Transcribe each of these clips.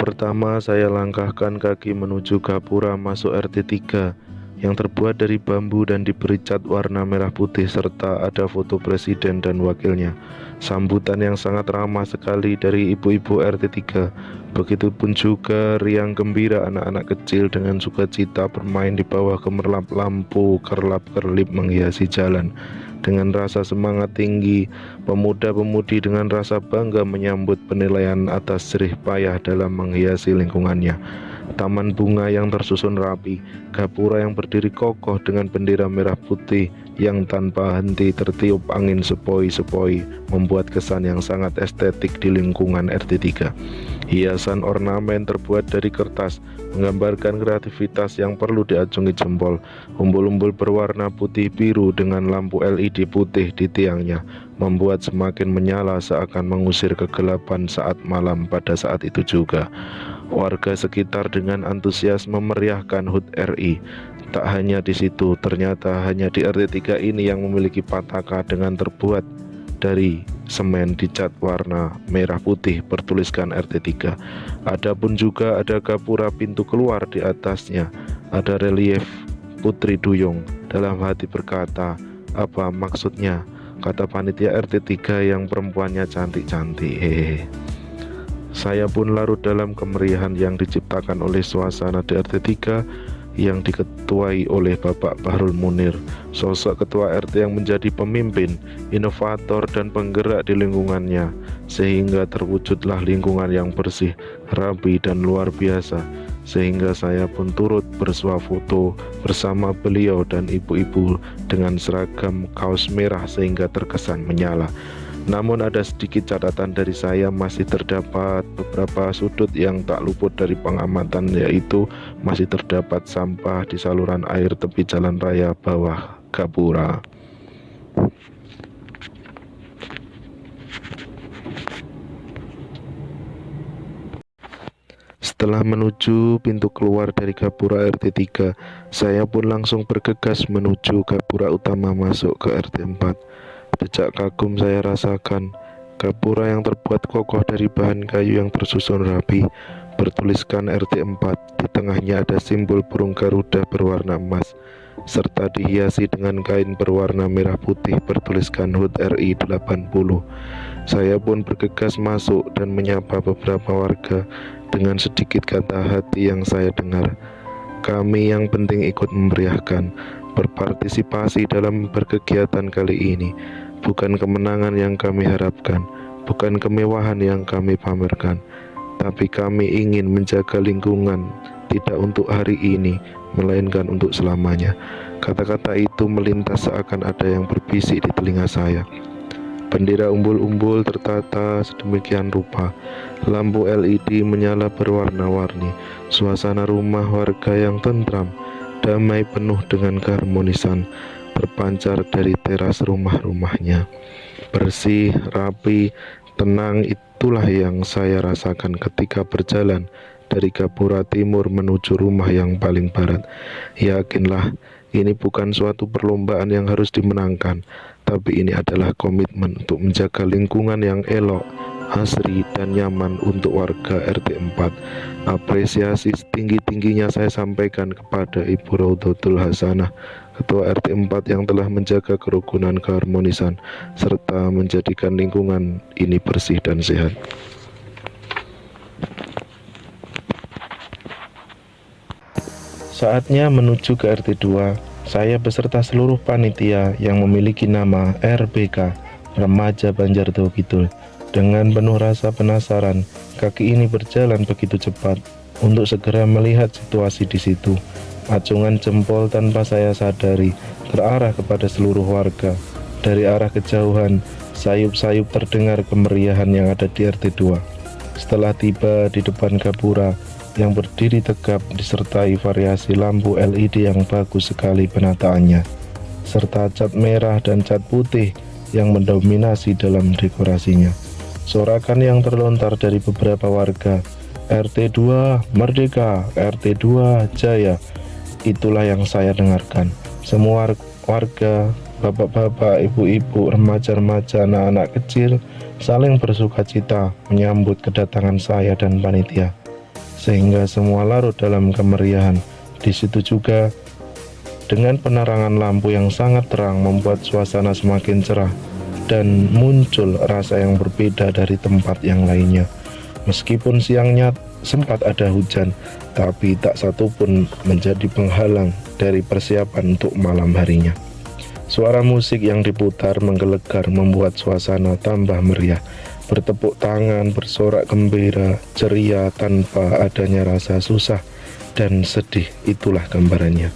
pertama saya langkahkan kaki menuju gapura masuk RT 3 yang terbuat dari bambu dan diberi cat warna merah putih serta ada foto presiden dan wakilnya. Sambutan yang sangat ramah sekali dari ibu-ibu RT 3. Begitupun juga riang gembira anak-anak kecil dengan sukacita bermain di bawah gemerlap lampu kerlap-kerlip menghiasi jalan. Dengan rasa semangat tinggi, pemuda-pemudi dengan rasa bangga menyambut penilaian atas jerih payah dalam menghiasi lingkungannya. Taman bunga yang tersusun rapi, gapura yang berdiri kokoh dengan bendera merah putih yang tanpa henti tertiup angin sepoi-sepoi membuat kesan yang sangat estetik di lingkungan RT 3. Hiasan ornamen terbuat dari kertas menggambarkan kreativitas yang perlu diacungi jempol. Umbul-umbul berwarna putih biru dengan lampu LED putih di tiangnya membuat semakin menyala seakan mengusir kegelapan saat malam. Pada saat itu juga warga sekitar dengan antusias memeriahkan HUT RI. Tak hanya di situ, ternyata hanya di RT 3 ini yang memiliki pataka dengan terbuat dari semen dicat warna merah putih bertuliskan RT 3. Adapun juga ada gapura pintu keluar di atasnya. Ada relief Putri Duyung. Dalam hati berkata, apa maksudnya? Kata panitia RT 3 yang perempuannya cantik-cantik. Hehehe. Saya pun larut dalam kemeriahan yang diciptakan oleh suasana di RT 3 yang diketuai oleh Bapak Bahrul Munir, sosok ketua RT yang menjadi pemimpin, inovator dan penggerak di lingkungannya, sehingga terwujudlah lingkungan yang bersih, rapi dan luar biasa. Sehingga saya pun turut bersuah foto bersama beliau dan ibu-ibu dengan seragam kaos merah sehingga terkesan menyala. Namun ada sedikit catatan dari saya, masih terdapat beberapa sudut yang tak luput dari pengamatan, yaitu masih terdapat sampah di saluran air tepi jalan raya bawah gapura. Setelah menuju pintu keluar dari gapura RT 3, saya pun langsung bergegas menuju gapura utama masuk ke RT 4. Decak kagum saya rasakan. Gapura yang terbuat kokoh dari bahan kayu yang tersusun rapi, bertuliskan RT 4. Di tengahnya ada simbol burung garuda berwarna emas, serta dihiasi dengan kain berwarna merah putih bertuliskan HUT RI 80. Saya pun bergegas masuk dan menyapa beberapa warga dengan sedikit kata hati yang saya dengar. Kami yang penting ikut memeriahkan, berpartisipasi dalam berkegiatan kali ini. Bukan kemenangan yang kami harapkan, bukan kemewahan yang kami pamerkan, tapi kami ingin menjaga lingkungan, tidak untuk hari ini, melainkan untuk selamanya. Kata-kata itu melintas seakan ada yang berbisik di telinga saya. Bendera umbul-umbul tertata sedemikian rupa, lampu LED menyala berwarna-warni, suasana rumah warga yang tentram, damai penuh dengan keharmonisan terpancar dari teras rumah-rumahnya. Bersih, rapi, tenang, itulah yang saya rasakan ketika berjalan dari gapura timur menuju rumah yang paling barat. Yakinlah, ini bukan suatu perlombaan yang harus dimenangkan, tapi ini adalah komitmen untuk menjaga lingkungan yang elok, asri dan nyaman untuk warga RT 4. Apresiasi setinggi-tingginya saya sampaikan kepada Ibu Raudatul Hasanah, Ketua RT 4 yang telah menjaga kerukunan, keharmonisan, serta menjadikan lingkungan ini bersih dan sehat. Saatnya menuju ke RT 2. Saya beserta seluruh panitia yang memiliki nama RBK, Remaja Banjardowo Kidul. Dengan penuh rasa penasaran, kaki ini berjalan begitu cepat untuk segera melihat situasi di situ. Acungan jempol tanpa saya sadari terarah kepada seluruh warga. Dari arah kejauhan, sayup-sayup terdengar kemeriahan yang ada di RT 2. Setelah tiba di depan gapura yang berdiri tegap disertai variasi lampu LED yang bagus sekali penataannya, serta cat merah dan cat putih yang mendominasi dalam dekorasinya. Sorakan yang terlontar dari beberapa warga, RT 2 Merdeka, RT 2 Jaya, itulah yang saya dengarkan. Semua warga, bapak-bapak, ibu-ibu, remaja-remaja, anak-anak kecil saling bersukacita menyambut kedatangan saya dan panitia. sehingga semua larut dalam kemeriahan. Di situ juga dengan penerangan lampu yang sangat terang membuat suasana semakin cerah dan muncul rasa yang berbeda dari tempat yang lainnya. Meskipun siangnya sempat ada hujan, tapi tak satu pun menjadi penghalang dari persiapan untuk malam harinya. Suara musik yang diputar menggelegar membuat suasana tambah meriah. Bertepuk tangan, bersorak gembira, ceria tanpa adanya rasa susah dan sedih, itulah gambarannya.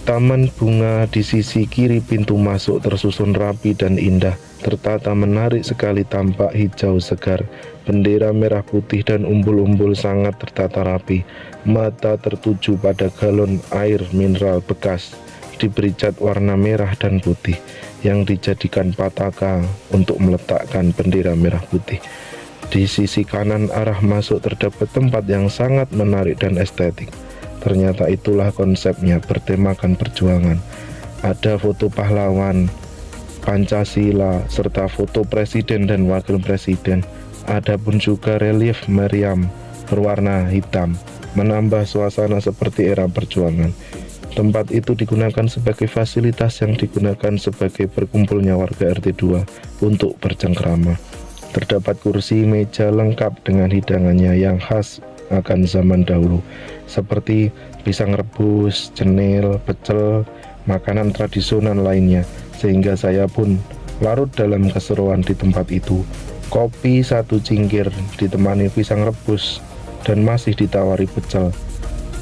Taman bunga di sisi kiri pintu masuk tersusun rapi dan indah, tertata menarik sekali, tampak hijau segar. Bendera merah putih dan umbul-umbul sangat tertata rapi. Mata tertuju pada galon air mineral bekas, diberi cat warna merah dan putih, yang dijadikan pataka untuk meletakkan bendera merah putih. Di sisi kanan arah masuk terdapat tempat yang sangat menarik dan estetik. Ternyata itulah konsepnya, bertemakan perjuangan. Ada foto pahlawan, Pancasila, serta foto presiden dan wakil presiden. Adapun juga relief meriam berwarna hitam, menambah suasana seperti era perjuangan. Tempat itu digunakan sebagai fasilitas yang digunakan sebagai berkumpulnya warga RT 2 untuk bercengkrama. Terdapat kursi, meja lengkap dengan hidangannya yang khas akan zaman dahulu, seperti pisang rebus, cenil, pecel, makanan tradisional lainnya, sehingga saya pun larut dalam keseruan di tempat itu. Kopi 1 cingkir ditemani pisang rebus dan masih ditawari pecel.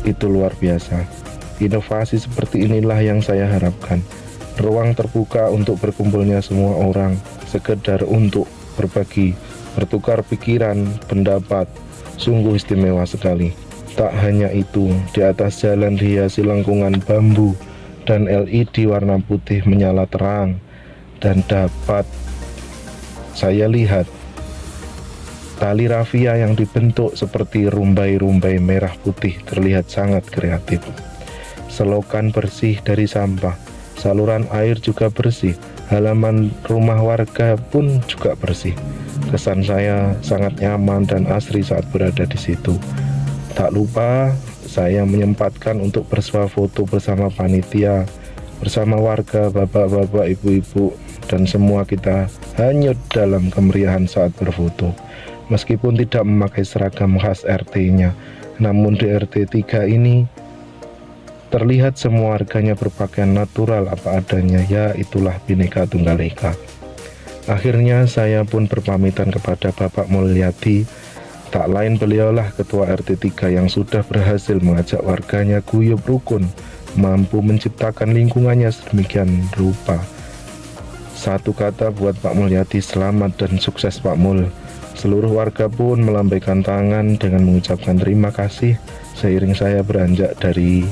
Itu luar biasa. Inovasi seperti inilah yang saya harapkan. Ruang terbuka untuk berkumpulnya semua orang, sekedar untuk berbagi, bertukar pikiran, pendapat. Sungguh istimewa sekali. Tak hanya itu, di atas jalan dihiasi lengkungan bambu dan LED warna putih menyala terang, dan dapat saya lihat tali rafia yang dibentuk seperti rumbai-rumbai merah putih terlihat sangat kreatif. Selokan bersih dari sampah, saluran air juga bersih, halaman rumah warga pun juga bersih. Kesan saya sangat nyaman dan asri saat berada di situ. Tak lupa saya menyempatkan untuk bersuah foto bersama panitia, bersama warga, bapak-bapak, ibu-ibu, dan semua kita hanyut dalam kemeriahan saat berfoto. Meskipun tidak memakai seragam khas RT-nya, namun di RT 3 ini terlihat semua warganya berpakaian natural apa adanya. Ya, itulah Bhinneka Tunggal Ika. Akhirnya saya pun berpamitan kepada Bapak Mulyadi. Tak lain beliaulah ketua RT 3 yang sudah berhasil mengajak warganya guyub rukun, mampu menciptakan lingkungannya sedemikian rupa. Satu kata buat Pak Mulyadi, selamat dan sukses Pak Mul. Seluruh warga pun melambaikan tangan dengan mengucapkan terima kasih seiring saya beranjak dari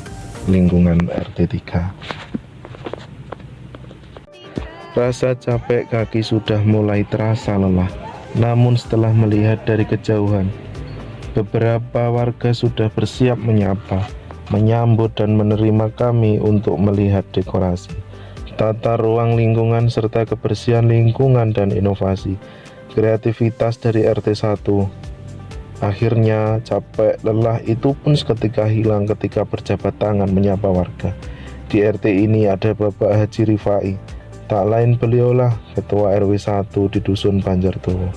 lingkungan RT 3. Rasa capek kaki sudah mulai terasa lelah. Namun setelah melihat dari kejauhan, beberapa warga sudah bersiap menyapa, menyambut dan menerima kami untuk melihat dekorasi, tata ruang lingkungan serta kebersihan lingkungan dan inovasi, kreativitas dari RT 1. Akhirnya capek lelah itu pun seketika hilang ketika berjabat tangan menyapa warga. Di RT ini ada Bapak Haji Rifai. Tak lain beliaulah Ketua RW 1 di Dusun Banjardowo.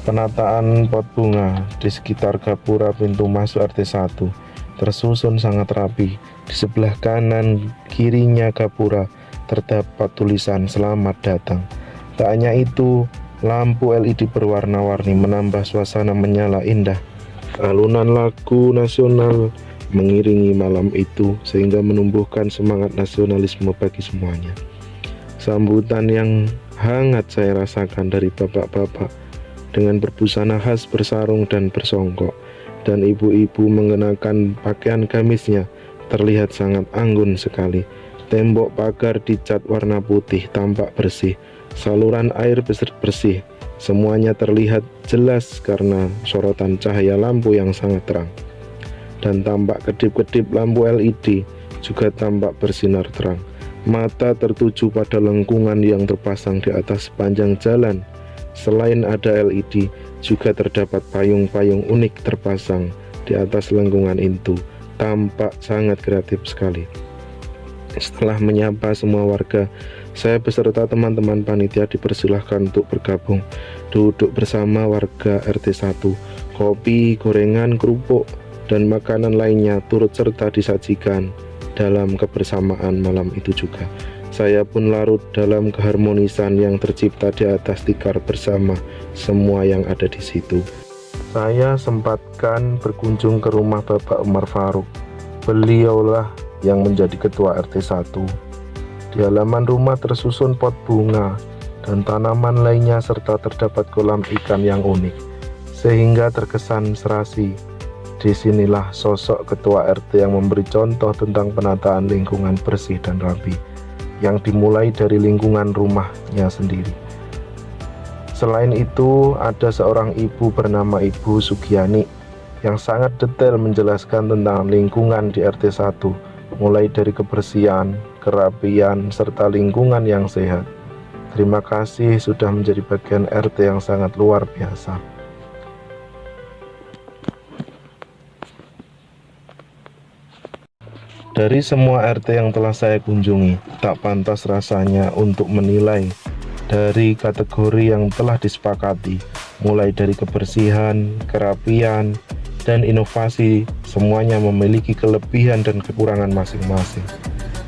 Penataan pot bunga di sekitar gapura pintu masuk RT 1 tersusun sangat rapi. Di sebelah kanan kirinya gapura terdapat tulisan selamat datang. Tak hanya itu, lampu LED berwarna-warni menambah suasana menyala indah. Alunan lagu nasional mengiringi malam itu sehingga menumbuhkan semangat nasionalisme bagi semuanya. Sambutan yang hangat saya rasakan dari bapak-bapak dengan berbusana khas bersarung dan bersongkok, dan ibu-ibu mengenakan pakaian gamisnya terlihat sangat anggun sekali. Tembok pagar dicat warna putih tampak bersih, saluran air bersih, semuanya terlihat jelas karena sorotan cahaya lampu yang sangat terang. Dan tampak kedip-kedip lampu LED juga tampak bersinar terang. Mata tertuju pada lengkungan yang terpasang di atas sepanjang jalan, Selain ada LED, juga terdapat payung-payung unik terpasang di atas lengkungan itu. Tampak sangat kreatif sekali. Setelah menyapa semua warga, saya beserta teman-teman panitia dipersilahkan untuk bergabung. Duduk bersama warga RT 1. Kopi, gorengan, kerupuk, dan makanan lainnya turut serta disajikan dalam kebersamaan malam itu juga. Saya pun larut dalam keharmonisan yang tercipta di atas tikar bersama semua yang ada di situ. Saya sempatkan berkunjung ke rumah Bapak Umar Faruk. Beliaulah yang menjadi ketua RT 1. Di halaman rumah tersusun pot bunga dan tanaman lainnya serta terdapat kolam ikan yang unik, sehingga terkesan serasi. Disinilah sosok ketua RT yang memberi contoh tentang penataan lingkungan bersih dan rapi, yang dimulai dari lingkungan rumahnya sendiri. Selain itu, ada seorang ibu bernama Ibu Sugiani yang sangat detail menjelaskan tentang lingkungan di RT 1, mulai dari kebersihan, kerapian, serta lingkungan yang sehat. Terima kasih sudah menjadi bagian RT yang sangat luar biasa. Dari semua RT yang telah saya kunjungi, tak pantas rasanya untuk menilai dari kategori yang telah disepakati, mulai dari kebersihan, kerapian, dan inovasi. Semuanya memiliki kelebihan dan kekurangan masing-masing.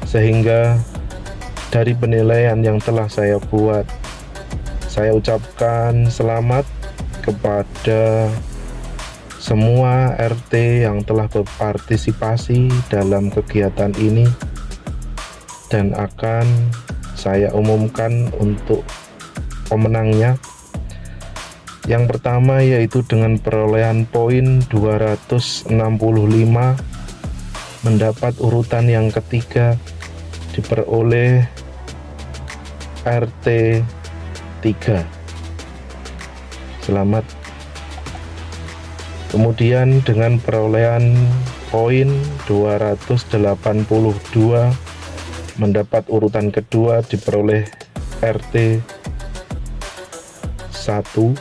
Sehingga dari penilaian yang telah saya buat, saya ucapkan selamat kepada semua RT yang telah berpartisipasi dalam kegiatan ini, dan akan saya umumkan untuk pemenangnya. Yang pertama yaitu dengan perolehan poin 265, mendapat urutan yang ketiga diperoleh RT 3. Selamat. Kemudian dengan perolehan poin 282, mendapat urutan kedua diperoleh RT 1.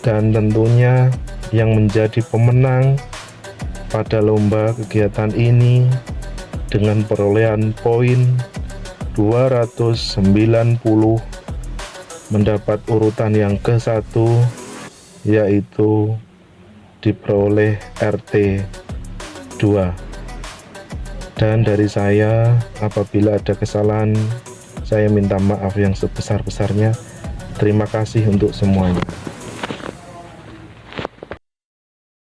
Dan tentunya yang menjadi pemenang pada lomba kegiatan ini dengan perolehan poin 290, mendapat urutan yang ke-1, yaitu diperoleh RT 2. Dan dari saya, apabila ada kesalahan, saya minta maaf yang sebesar-besarnya. Terima kasih untuk semuanya.